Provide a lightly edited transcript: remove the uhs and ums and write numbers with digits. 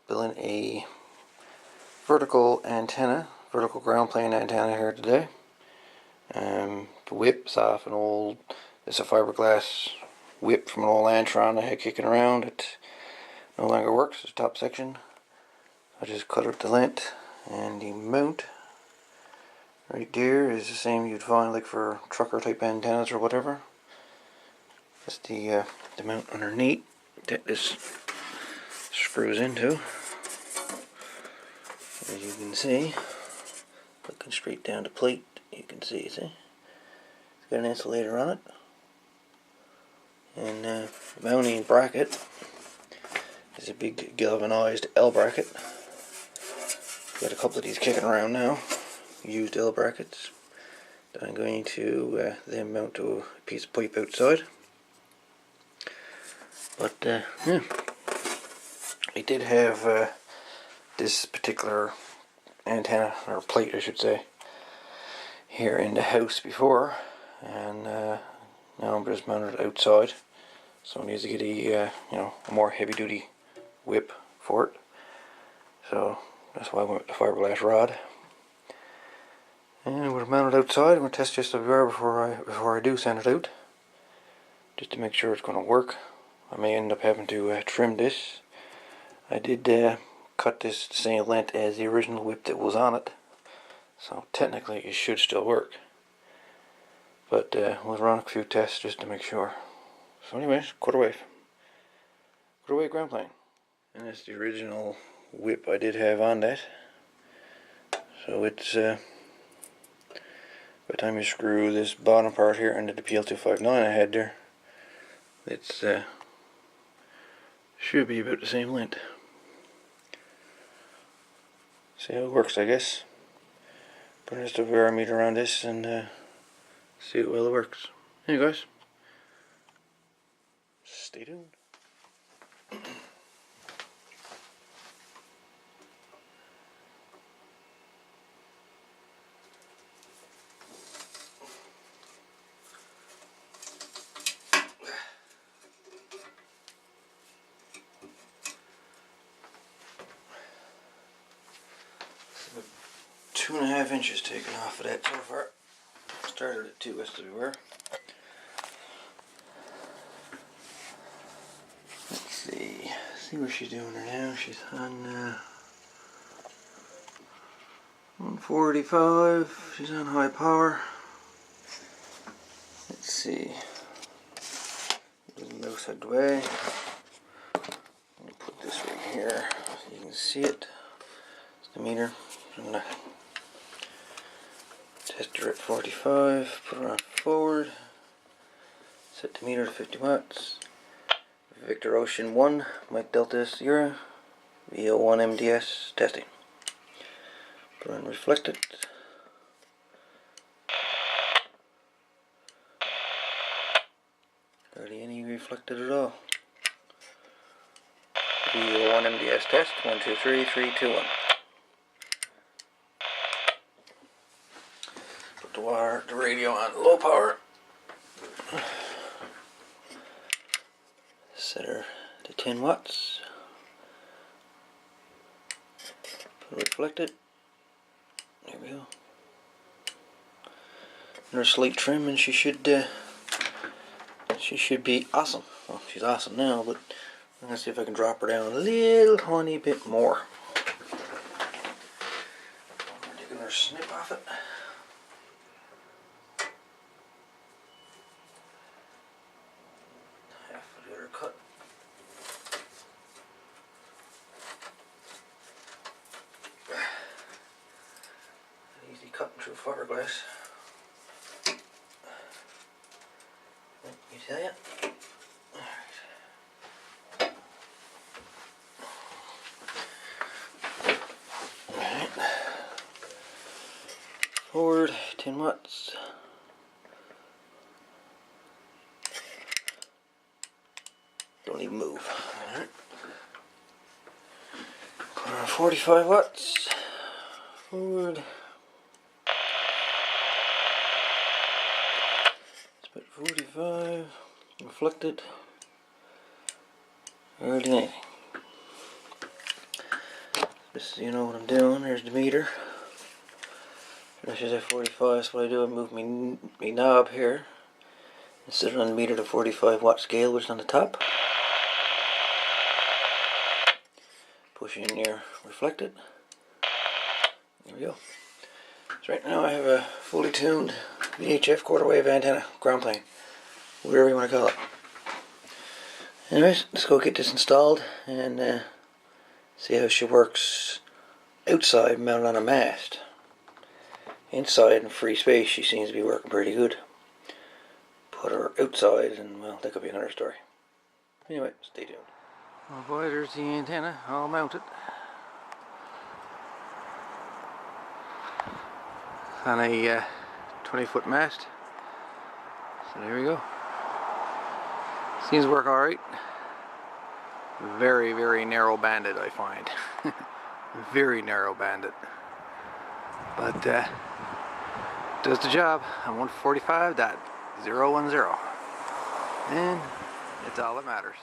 building a vertical antenna, vertical ground plane antenna here today. The whip's off an old, it's a fiberglass whip from an old Antron I had kicking around. It no longer works, it's top section. I just cut out the length, and the mount right there is the same you'd find like for trucker type antennas or whatever. That's the mount underneath that this screws into. As you can see, looking straight down the plate, you can see, it's got an insulator on it. And the mounting bracket is a big galvanized L bracket. Got a couple of these kicking around now, used L brackets, that I'm going to then mount to a piece of pipe outside. But yeah, I did have this particular antenna, or plate I should say, here in the house before, and now I'm just mounted outside, so I need to get a a more heavy duty whip for it. So that's why I went with the fiberglass rod. And we're mounted outside. I'm going to test just a bit before I do send it out, just to make sure it's going to work. I may end up having to trim this. I did cut this the same length as the original whip that was on it, so technically it should still work. But we'll run a few tests just to make sure. So anyways, quarter wave ground plane. And that's the original whip I did have on that. So it's by the time you screw this bottom part here into the PL259 I had there, it's should be about the same length. See how it works, I guess. Put just a varimeter on this and see how well it works. Anyway guys, stay tuned. About 2.5 inches taken off of that so far. Started at 2 as to be aware. Let's see what she's doing there now. She's on 145. She's on high power. Let's see. Little mouse out the way. I'm gonna put this right here so you can see it. It's the meter. I'm gonna test her at 45. Put her on forward. Set the meter to 50 watts. Victor Ocean 1, Mike Delta Sierra, VO1 MDS testing. Put on reflected. Hardly any reflected at all. VO1 MDS test. 1, 2, 3, 3, 2, 1. Put the radio on low power. Set her to 10 watts. Put reflected. There we go. And her slate trim, and she should be awesome. Well, she's awesome now, but I'm gonna see if I can drop her down a little tiny bit more. We're taking her snip off it. Cut. Easy cutting through fiberglass. Let me tell you. Alright. Forward, 10 watts. Don't even move. Alright. Put on 45 watts. Forward. Let's put 45. Reflected. Hardly anything. Just so you know what I'm doing, there's the meter. This is at 45, so what I do, I move me knob here and set it on the meter to 45 watt scale, which is on the top. Push in here, reflect it. There we go. So right now I have a fully tuned VHF quarter wave antenna, ground plane, whatever you want to call it. Anyways, let's go get this installed and see how she works outside mounted on a mast. Inside in free space she seems to be working pretty good. Put her outside and, well, that could be another story. Anyway, stay tuned. Oh boy, there's the antenna all mounted on a 20-foot mast. So there we go. Seems to work alright. Very, very narrow banded, I find. Very narrow banded. But does the job on 145.010. And it's all that matters.